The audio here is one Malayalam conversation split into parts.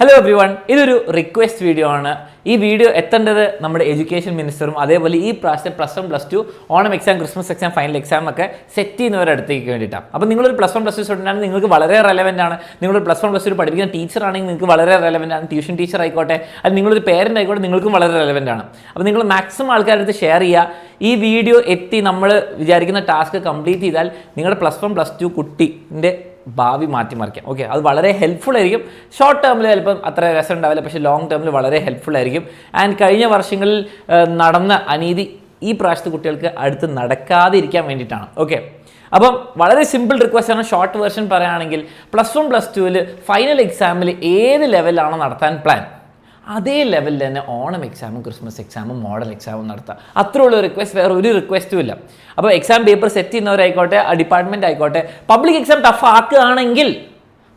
ഹലോ എവ്രി വൺ, ഇതൊരു റിക്വസ്റ്റ് വീഡിയോ ആണ്. ഈ വീഡിയോ എത്തേണ്ടത് നമ്മുടെ എഡ്യൂക്കേഷൻ മിനിസ്റ്ററും അതേപോലെ ഈ പ്രാവശ്യത്തെ +1 +2 Onam exam, Christmas exam, final exam ഒക്കെ സെറ്റ് ചെയ്യുന്നവരുടെ അടുത്തേക്ക് വേണ്ടിയിട്ടാണ്. അപ്പോൾ നിങ്ങളൊരു +1 +2 സ്റ്റുഡൻ്റ് ആണ്, നിങ്ങൾക്ക് വളരെ റെലവൻ്റ് ആണ്. നിങ്ങളൊരു +1 +2 പഠിപ്പിക്കുന്ന ടീച്ചർ ആണെങ്കിൽ നിങ്ങൾക്ക് വളരെ റെലവൻ്റ് ആണ്. ട്യൂഷൻ ടീച്ചർ ആയിക്കോട്ടെ, അത് നിങ്ങളൊരു പേരൻ്റ് ആയിക്കോട്ടെ, നിങ്ങൾക്കും വളരെ റെലവൻ്റ് ആണ്. അപ്പോൾ നിങ്ങൾ മാക്സിമം ആൾക്കാരുടെ അടുത്ത് ഷെയർ ചെയ്യുക. ഈ വീഡിയോ എത്തി നമ്മൾ വിചാരിക്കുന്ന ടാസ്ക് കംപ്ലീറ്റ് ചെയ്താൽ നിങ്ങളുടെ +1 +2 കുട്ടിൻ്റെ ഭാവി മാറ്റിമറിക്കാം. ഓക്കെ, അത് വളരെ ഹെൽപ്ഫുൾ ആയിരിക്കും. ഷോർട്ട് ടേമിൽ ചിലപ്പം അത്ര രസം ഉണ്ടാവില്ല, പക്ഷേ ലോങ് ടേമിൽ വളരെ ഹെൽപ്ഫുൾ ആയിരിക്കും. ആൻഡ് കഴിഞ്ഞ വർഷങ്ങളിൽ നടന്ന അനീതി ഈ പ്രാവശ്യത്തെ കുട്ടികൾക്ക് അടുത്ത് നടക്കാതിരിക്കാൻ വേണ്ടിയിട്ടാണ്. ഓക്കെ, അപ്പം വളരെ സിമ്പിൾ റിക്വസ്റ്റ് ആണ്. ഷോർട്ട് വേർഷൻ പറയുകയാണെങ്കിൽ +1 +2 ഫൈനൽ എക്സാമിൽ ഏത് ലെവലിലാണോ നടത്താൻ പ്ലാൻ, അതേ ലെവലിൽ തന്നെ ഓണം എക്സാമും ക്രിസ്മസ് എക്സാമും മോഡൽ എക്സാമും നടത്തുക. അത്രയുള്ള റിക്വസ്റ്റ്, വേറെ ഒരു റിക്വസ്റ്റും ഇല്ല. അപ്പോൾ എക്സാം പേപ്പർ സെറ്റ് ചെയ്യുന്നവരായിക്കോട്ടെ, ഡിപ്പാർട്ട്മെൻറ്റ് ആയിക്കോട്ടെ, പബ്ലിക് എക്സാം ടഫ് ആക്കുകയാണെങ്കിൽ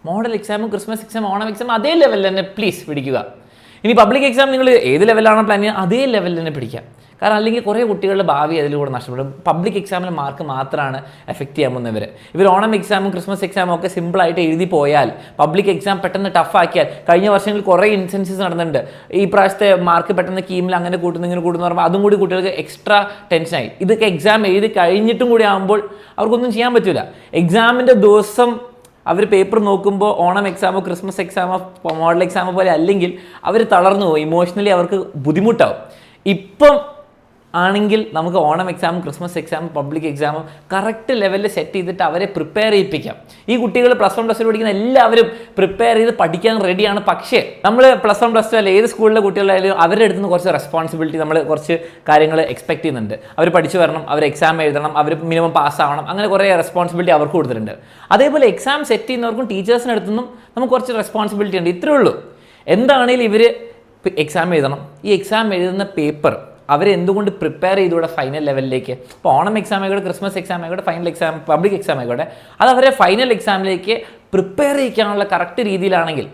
മോഡൽ എക്സാമും ക്രിസ്മസ് എക്സാം, ഓണം എക്സാം അതേ ലെവലിൽ തന്നെ പ്ലീസ് പിടിക്കുക. ഇനി പബ്ലിക് എക്സാം നിങ്ങൾ ഏത് ലെവലാണോ പ്ലാൻ ചെയ്യുക അതേ ലെവലിൽ തന്നെ പിടിക്കുക. കാരണം അല്ലെങ്കിൽ കുറേ കുട്ടികളുടെ ഭാവി അതിലൂടെ നഷ്ടപ്പെടും. പബ്ലിക് എക്സാമിലെ മാർക്ക് മാത്രമാണ് എഫക്റ്റ് ചെയ്യാൻ പോകുന്നവർ. ഇവർ ഓണം എക്സാമും ക്രിസ്മസ് എക്സാമും ഒക്കെ സിമ്പിളായിട്ട് എഴുതി പോയാൽ പബ്ലിക് എക്സാം പെട്ടെന്ന് ടഫാക്കിയാൽ, കഴിഞ്ഞ വർഷങ്ങളിൽ കുറേ ഇൻസിഡൻസസ് നടന്നിട്ടുണ്ട്. ഈ പ്രാവശ്യത്തെ മാർക്ക് പെട്ടെന്ന് കീമിൽ അങ്ങനെ കൂട്ടുന്നു ഇങ്ങനെ കൂട്ടുന്നു പറയുമ്പോൾ അതും കൂടി കുട്ടികൾക്ക് എക്സ്ട്രാ ടെൻഷനായി. ഇതൊക്കെ എക്സാം എഴുതി കഴിഞ്ഞിട്ടും കൂടി ആകുമ്പോൾ അവർക്കൊന്നും ചെയ്യാൻ പറ്റില്ല. എക്സാമിൻ്റെ ദിവസം അവർ പേപ്പർ നോക്കുമ്പോൾ ഓണം എക്സാമോ ക്രിസ്മസ് എക്സാമോ മോഡൽ എക്സാമോ പോലെ അല്ലെങ്കിൽ അവർ തളർന്നു പോകും, ഇമോഷണലി അവർക്ക് ബുദ്ധിമുട്ടാവും. ഇപ്പം ആണെങ്കിൽ നമുക്ക് ഓണം എക്സാമും ക്രിസ്മസ് എക്സാമും പബ്ലിക് എക്സാമും കറക്റ്റ് ലെവലിൽ സെറ്റ് ചെയ്തിട്ട് അവരെ പ്രിപ്പയർ ചെയ്യിപ്പിക്കാം. ഈ കുട്ടികൾ +1 +2 പഠിക്കുന്ന എല്ലാവരും പ്രിപ്പയർ ചെയ്ത് പഠിക്കാൻ റെഡിയാണ്. പക്ഷേ നമ്മൾ +1 +2 അല്ല ഏത് സ്കൂളിലെ കുട്ടികളായാലും അവരുടെ അടുത്ത് നിന്ന് കുറച്ച് റെസ്പോൺസിബിലിറ്റി, നമ്മൾ കുറച്ച് കാര്യങ്ങൾ എക്സ്പെക്ട് ചെയ്യുന്നുണ്ട്. അവർ പഠിച്ചു വരണം, അവർ എക്സാം എഴുതണം, അവർ മിനിമം പാസ്സാവണം, അങ്ങനെ കുറേ റെസ്പോൺസിബിലിറ്റി അവർക്ക് കൊടുത്തിട്ടുണ്ട്. അതേപോലെ എക്സാം സെറ്റ് ചെയ്യുന്നവർക്കും ടീച്ചേഴ്സിൻ്റെ അടുത്തു നിന്നും നമുക്ക് കുറച്ച് റെസ്പോൺസിബിലിറ്റി ഉണ്ട്. ഇത്രയേ ഉള്ളൂ. എന്താണെങ്കിലും ഇവർ എക്സാം എഴുതണം. ഈ എക്സാം എഴുതുന്ന പേപ്പർ അവരെന്തുകൊണ്ട് പ്രിപ്പയർ ചെയ്തുകൂടെ ഫൈനൽ ലെവലിലേക്ക്? ഇപ്പോൾ ഓണം എക്സാം ആയിക്കോട്ടെ, ക്രിസ്മസ് എക്സാം ആയിക്കോട്ടെ, ഫൈനൽ എക്സാം, പബ്ലിക് എക്സാം ആയിക്കോട്ടെ, അത് അവരെ ഫൈനൽ എക്സാമിലേക്ക് പ്രിപ്പയർ ചെയ്യിക്കാനുള്ള കറക്റ്റ് രീതിയിലാണെങ്കിൽ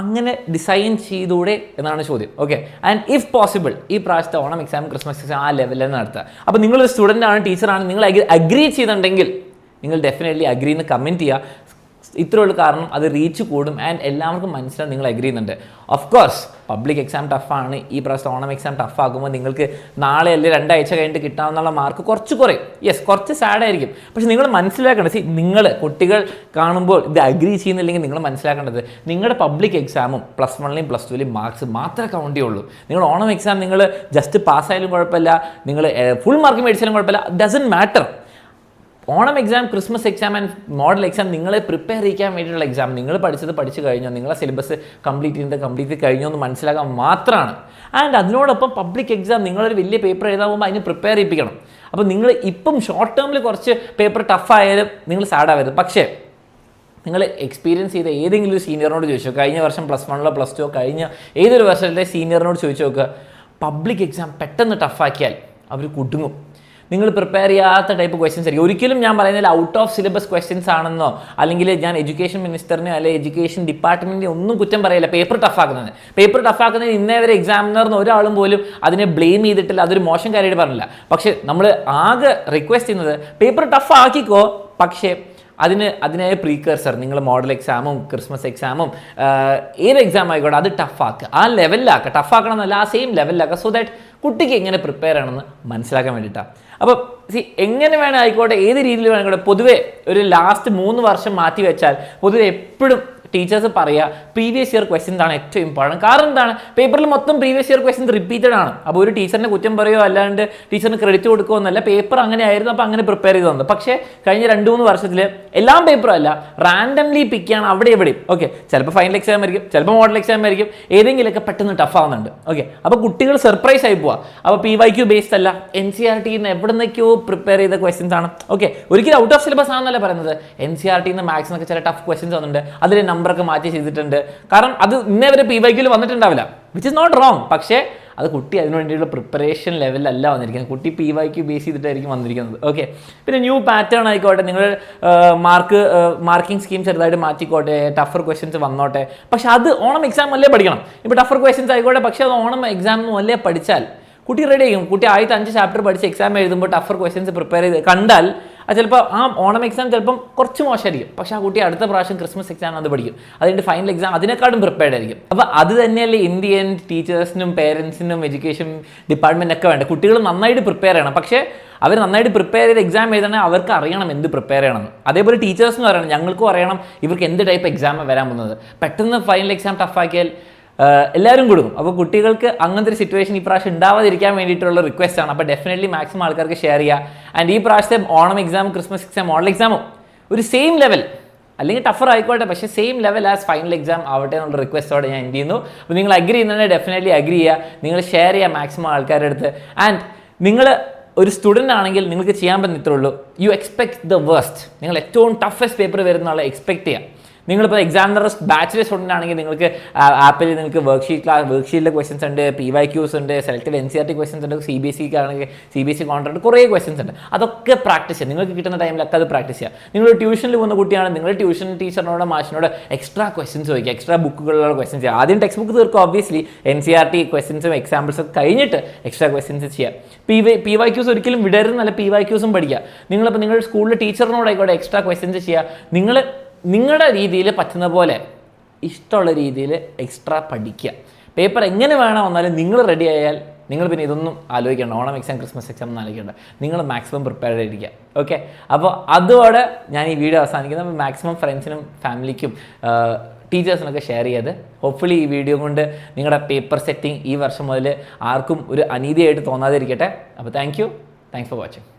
അങ്ങനെ ഡിസൈൻ ചെയ്തൂടെ എന്നാണ് ചോദ്യം. ഓക്കെ, ആൻഡ് ഇഫ് പോസിബിൾ ഈ പ്രാവശ്യത്തെ ഓണം എക്സാം ക്രിസ്മസ് എക്സാം ആ ലെവലിൽ തന്നെ നടത്തുക. അപ്പോൾ നിങ്ങളൊരു സ്റ്റുഡൻ്റ് ആണ്, ടീച്ചറാണ്, നിങ്ങൾ അഗ്രി ചെയ്തിട്ടുണ്ടെങ്കിൽ നിങ്ങൾ ഡെഫിനറ്റ്ലി അഗ്രി എന്ന് കമൻറ്റ് ചെയ്യുക. ഇത്രയുള്ള കാരണം അത് റീച്ച് കൂടും ആൻഡ് എല്ലാവർക്കും മനസ്സിലാവും നിങ്ങൾ അഗ്രി ചെയ്യുന്നുണ്ട്. ഓഫ് കോഴ്സ് പബ്ലിക് എക്സാം ടഫാണ്. ഈ പ്രാവശ്യം ഓണം എക്സാം ടഫാകുമ്പോൾ നിങ്ങൾക്ക് നാളെ അല്ലെങ്കിൽ 2 ആഴ്ച കഴിഞ്ഞിട്ട് കിട്ടാവുന്ന മാർക്ക് കുറച്ച് കുറയും. യെസ്, കുറച്ച് സാഡായിരിക്കും. പക്ഷേ നിങ്ങൾ മനസ്സിലാക്കേണ്ടത്, നിങ്ങൾ കുട്ടികൾ കാണുമ്പോൾ ഇത് അഗ്രി ചെയ്യുന്നില്ലെങ്കിൽ നിങ്ങൾ മനസ്സിലാക്കേണ്ടത് നിങ്ങളുടെ പബ്ലിക് എക്സാമും +1ലെയും +2ലെയും മാർക്സ് മാത്രമേ കൗണ്ട് ചെയ്യുള്ളൂ. നിങ്ങൾ ഓണം എക്സാം നിങ്ങൾ ജസ്റ്റ് പാസ്സായാലും കുഴപ്പമില്ല, നിങ്ങൾ ഫുൾ മാർക്ക് മേടിച്ചാലും കുഴപ്പമില്ല, doesn't matter. Onam exam, Christmas exam and model exam നിങ്ങളെ പ്രിപ്പയർ ചെയ്യാൻ വേണ്ടിയിട്ടുള്ള എക്സാം. നിങ്ങൾ പഠിച്ചു കഴിഞ്ഞോ, നിങ്ങളെ സിലബസ് കംപ്ലീറ്റ് കഴിഞ്ഞോ എന്ന് മനസ്സിലാക്കാൻ മാത്രമാണ്. ആൻഡ് അതിനോടൊപ്പം പബ്ലിക് എക്സാം നിങ്ങളൊരു വലിയ പേപ്പർ എഴുതാൻ പോകുമ്പോൾ അതിന് പ്രിപ്പയർ ചെയ്യിപ്പിക്കണം. അപ്പോൾ നിങ്ങൾ ഇപ്പം ഷോർട്ട് ടേമിൽ കുറച്ച് പേപ്പർ ടഫായാലും നിങ്ങൾ സാഡാവരുത്. പക്ഷേ നിങ്ങൾ എക്സ്പീരിയൻസ് ചെയ്ത ഏതെങ്കിലും ഒരു സീനിയറിനോട് ചോദിച്ചോ, കഴിഞ്ഞ വർഷം +1 +2 കഴിഞ്ഞ ഏതൊരു വർഷത്തെ സീനിയറിനോട് ചോദിച്ചു നോക്കുക, പബ്ലിക് എക്സാം പെട്ടെന്ന് ടഫാക്കിയാൽ അവർ കുടുങ്ങും. നിങ്ങൾ പ്രിപ്പയർ ചെയ്യാത്ത ടൈപ്പ് ക്വസ്റ്റ്യൻസ് ആയിരിക്കും. ഒരിക്കലും ഞാൻ പറയുന്നില്ല ഔട്ട് ഓഫ് സിലബസ് ക്വസ്റ്റ്യൻസ് ആണെന്നോ, അല്ലെങ്കിൽ ഞാൻ എഡ്യൂക്കേഷൻ മിനിസ്റ്ററിനെയോ അല്ലെങ്കിൽ എഡ്യൂക്കേഷൻ ഡിപ്പാർട്ട്മെൻറ്റിനെ ഒന്നും കുറ്റം പറയില്ല പേപ്പർ ടഫാക്കുന്നത്. പേപ്പർ ടഫാക്കുന്നതിന് ഇന്നേ വരെ എക്സാമിനറിന് ഒരാളും പോലും അതിനെ ബ്ലെയിം ചെയ്തിട്ടില്ല, അതൊരു മോശം കാര്യമായിട്ട് പറഞ്ഞില്ല. പക്ഷേ നമ്മൾ ആകെ റിക്വസ്റ്റ് ചെയ്യുന്നത് പേപ്പർ ടഫ് ആക്കിക്കോ, പക്ഷേ അതിനായ പ്രീകേഴ്സർ നിങ്ങൾ മോഡൽ എക്സാമും ക്രിസ്മസ് എക്സാമും ഏത് എക്സാം ആയിക്കോട്ടെ അത് ടഫാക്കുക, ആ ലെവലിലാക്കുക. ടഫാക്കണം എന്നല്ല, ആ സെയിം ലെവലിലാക്കുക. സോ ദാറ്റ് കുട്ടിക്ക് എങ്ങനെ പ്രിപ്പയർ ആണെന്ന് മനസ്സിലാക്കാൻ വേണ്ടിയിട്ടാണ്. അപ്പോൾ എങ്ങനെ വേണം ആയിക്കോട്ടെ, ഏത് രീതിയിൽ വേണമെങ്കിൽ പൊതുവേ ഒരു ലാസ്റ്റ് 3 വർഷം മാറ്റി വെച്ചാൽ പൊതുവെ എപ്പോഴും ടീച്ചേഴ്സ് പറയുക പ്രീവിയസ് ഇയർ ക്വസ്റ്റ്യൻസ് ആണ് ഏറ്റവും ഇമ്പോർട്ടൻറ്റ്. കാരണം എന്താണ്, പേപ്പറിൽ മൊത്തം പ്രീവിയസ് ഇയർ ക്വസ്റ്റ്യൻസ് റിപ്പീറ്റഡ് ആണ്. അപ്പോൾ ഒരു ടീച്ചറിനെ കുറ്റം പറയുകയോ അല്ലാണ്ട് ടീച്ചറിന് ക്രെഡിറ്റ് കൊടുക്കുകയോ എന്നല്ല, പേപ്പർ അങ്ങനെ ആയിരുന്നു, അപ്പോൾ അങ്ങനെ പ്രിപ്പയർ ചെയ്ത് തന്നത്. പക്ഷേ കഴിഞ്ഞ 2-3 വർഷത്തിൽ എല്ലാം പേപ്പറും അല്ല, റാൻഡംലി പിക്ക് ചെയ്യണം അവിടെ എവിടെയും. ഓക്കെ, ചിലപ്പോൾ ഫൈനൽ എക്സാം ആയിരിക്കും, ചിലപ്പോൾ മോഡൽ എക്സാം ആയിരിക്കും, ഏതെങ്കിലുമൊക്കെ പെട്ടെന്ന് ടഫ് ആവുന്നുണ്ട്. ഓക്കെ, അപ്പോൾ കുട്ടികൾ സർപ്രൈസ് ആയി പോവുക. അപ്പോൾ PYQ ബേസ്ഡ് അല്ല, NCERT എവിടെ നിന്നൊക്കെയോ പ്രിപ്പയർ ചെയ്ത ക്വസ്റ്റ്യൻസ് ആണ്. ഓക്കെ, ഒരിക്കലും ഔട്ട് ഓഫ് സിലബസ് ആണെന്നല്ല പറയുന്നത്. NCERT മാത്സ് എന്നൊക്കെ ചില ടഫ് ക്വസ്റ്റ്യൻസ് വന്നിട്ടുണ്ട്, അതിൽ നമ്പറൊക്കെ മാറ്റി ചെയ്തിട്ടുണ്ട്. കാരണം അത് ഇന്നേ വരെ PYQയിൽ വന്നിട്ടുണ്ടാവില്ല, വിച്ച് ഇസ് നോട്ട് റോങ്. പക്ഷേ അത് കുട്ടി അതിനു വേണ്ടിയുള്ള പ്രിപ്പറേഷൻ ലെവലിലല്ല വന്നിരിക്കുന്നത്, കുട്ടി PYQ ബേസ് ചെയ്തിട്ടായിരിക്കും വന്നിരിക്കുന്നത്. ഓക്കെ, പിന്നെ ന്യൂ പാറ്റേൺ ആയിക്കോട്ടെ, നിങ്ങൾ മാർക്കിംഗ് സ്കീം ചെറുതായിട്ട് മാറ്റിക്കോട്ടെ, ടഫർ ക്വസ്റ്റ്യൻസ് വന്നോട്ടെ, പക്ഷെ അത് ഓണം എക്സാം അല്ലേ പഠിക്കണം. ഇപ്പോൾ ടഫർ ക്വസ്റ്റ്യൻസ് ആയിക്കോട്ടെ, പക്ഷേ അത് ഓണം എക്സാം അല്ലേ പഠിച്ചാൽ കുട്ടി റെഡി ആയിരിക്കും. കുട്ടി ആദ്യത്തെ 5 ചാപ്റ്റർ പഠിച്ച് എക്സാം എഴുതുമ്പോൾ ടഫർ ക്വസ്റ്റ്യൻസ് പ്രിപ്പയർ ചെയ്ത് കണ്ടാൽ അത് ചിലപ്പോൾ ആ ഓണം എക്സാം ചിലപ്പം കുറച്ച് മോശമായിരിക്കും, പക്ഷേ ആ കുട്ടി അടുത്ത പ്രാവശ്യം ക്രിസ്മസ് എക്സാം അത് പഠിക്കും, അതിൻ്റെ ഫൈനൽ എക്സാം അതിനേക്കാളും പ്രിപ്പയർഡ് ആയിരിക്കും. അപ്പോൾ അത് തന്നെയല്ലേ ഇന്ത്യൻ ടീച്ചേഴ്സിനും പേരൻസിനും എഡ്യൂക്കേഷൻ ഡിപ്പാർട്ട്മെൻറ്റൊക്കെ വേണ്ട. കുട്ടികൾ നന്നായിട്ട് പ്രിപ്പയർ ചെയ്യണം, പക്ഷേ അവർ നന്നായിട്ട് പ്രിപ്പയർ ചെയ്ത് എക്സാം എഴുതണേ അവർക്ക് അറിയണം എന്ത് പ്രിപ്പയർ ചെയ്യണം. അതേപോലെ ടീച്ചേഴ്സിനും അറിയണം, ഞങ്ങൾക്കും അറിയണം ഇവർക്ക് എന്ത് ടൈപ്പ് എക്സാം വരാൻ പോകുന്നത്. പെട്ടെന്ന് ഫൈനൽ എക്സാം ടഫാക്കിയാൽ എല്ലാവരും കൊടുക്കും. അപ്പോൾ കുട്ടികൾക്ക് അങ്ങനത്തെ ഒരു സിറ്റുവേഷൻ ഈ പ്രാവശ്യം ഉണ്ടാവാതിരിക്കാൻ വേണ്ടിയിട്ടുള്ള റിക്വസ്റ്റ് ആണ്. അപ്പോൾ ഡെഫിനറ്റ്ലി മാക്സിമം ആൾക്കാർക്ക് ഷെയർ ചെയ്യുക. ആൻഡ് ഈ പ്രാവശ്യത്തെ Onam exam, Christmas exam, model എക്സാമും ഒരു സെയിം ലെവൽ, അല്ലെങ്കിൽ ടഫർ ആയിക്കോട്ടെ, പക്ഷേ same level as final exam ആവട്ടെ എന്നുള്ള റിക്വസ്റ്റോടെ ഞാൻ എൻഡ് ചെയ്യുന്നു. അപ്പോൾ നിങ്ങൾ അഗ്രി ചെയ്യുന്നുണ്ടെങ്കിൽ ഡെഫിനറ്റ്ലി അഗ്രി ചെയ്യുക, നിങ്ങൾ ഷെയർ ചെയ്യുക മാക്സിമം ആൾക്കാരുടെ അടുത്ത്. ആൻഡ് നിങ്ങൾ ഒരു സ്റ്റുഡൻ്റ് ആണെങ്കിൽ നിങ്ങൾക്ക് ചെയ്യാൻ പറ്റുന്നത്രേ ഉള്ളൂ, യു എക്സ്പെക്ട് ദ വേസ്റ്റ്. നിങ്ങൾ ഏറ്റവും ടഫസ്റ്റ് പേപ്പർ വരുന്നുള്ള എക്സ്പെക്ട് ചെയ്യുക. നിങ്ങളിപ്പോൾ എക്സാമിനർ ബാച്ചിലർ സ്റ്റുഡൻ്റ് ആണെങ്കിൽ നിങ്ങൾക്ക് ആപ്പിൽ നിങ്ങൾക്ക് വർക്ക്ഷീറ്റിലെ ക്വസ്റ്റൻസ് ഉണ്ട്, PYQs ഉണ്ട്, സെലക്റ്റഡ് NCERT ക്വസ്റ്റൻസ് ഉണ്ട്, CBSE ആണെങ്കിൽ CBSE കോൺട്രാക്ട് കുറേ ക്വസ്റ്റൻസ് ഉണ്ട്. അതൊക്കെ പ്രാക്ടീസ് ചെയ്യുക, നിങ്ങൾക്ക് കിട്ടുന്ന ടൈമിലൊക്കെ അത് പ്രാക്ടീസ് ചെയ്യുക. നിങ്ങൾ ട്യൂഷനിൽ പോകുന്ന കുട്ടിയാണ്, നിങ്ങളുടെ ട്യൂഷൻ ടീച്ചറിനോട് മാഷിനോട് എക്സ്ട്രാ ക്വസ്റ്റൻസ് ചോദിക്കുക, എക്സ്ട്രാ ബുക്കുകളിലുള്ള ക്വസ്റ്റൻസ് ചെയ്യുക. ആദ്യം ടെക്സ്റ്റ് ബുക്ക് തീർക്കും, ഒബ്വിയസ്ലി NCERT ക്വസ്റ്റൻസും എക്സാമ്പിൾസും കഴിഞ്ഞിട്ട് എക്സ്ട്രാ ക്വസ്റ്റൻസ് ചെയ്യുക. PYQs ഒരിക്കലും വിടരുത്, നല്ല PYQസും പഠിക്കുക. നിങ്ങളിപ്പോൾ നിങ്ങളുടെ സ്കൂളിലെ ടീച്ചറിനോടായിക്കോട്ടെ എക്സ്ട്രാ ക്വസ്റ്റൻസ് ചെയ്യുക. നിങ്ങളുടെ രീതിയിൽ പറ്റുന്ന പോലെ ഇഷ്ടമുള്ള രീതിയിൽ എക്സ്ട്രാ പഠിക്കുക. പേപ്പർ എങ്ങനെ വേണം വന്നാലും നിങ്ങൾ റെഡി ആയാൽ നിങ്ങൾ പിന്നെ ഇതൊന്നും ആലോചിക്കേണ്ട, ഓണം എക്സാം ക്രിസ്മസ് എക്സാം ഒന്നും ആലോചിക്കേണ്ട, നിങ്ങൾ മാക്സിമം പ്രിപ്പയർഡ് ആയിരിക്കുക. ഓക്കെ, അപ്പോൾ അതോടെ ഞാൻ ഈ വീഡിയോ അവസാനിക്കുന്നത്. മാക്സിമം ഫ്രണ്ട്സിനും ഫാമിലിക്കും ടീച്ചേഴ്സിനൊക്കെ ഷെയർ ചെയ്ത് ഹോപ്പ്ഫുള്ളി ഈ വീഡിയോ കൊണ്ട് നിങ്ങളുടെ പേപ്പർ സെറ്റിംഗ് ഈ വർഷം മുതൽ ആർക്കും ഒരു അനീതിയായിട്ട് തോന്നാതിരിക്കട്ടെ. അപ്പോൾ താങ്ക്സ് ഫോർ വാച്ചിങ്.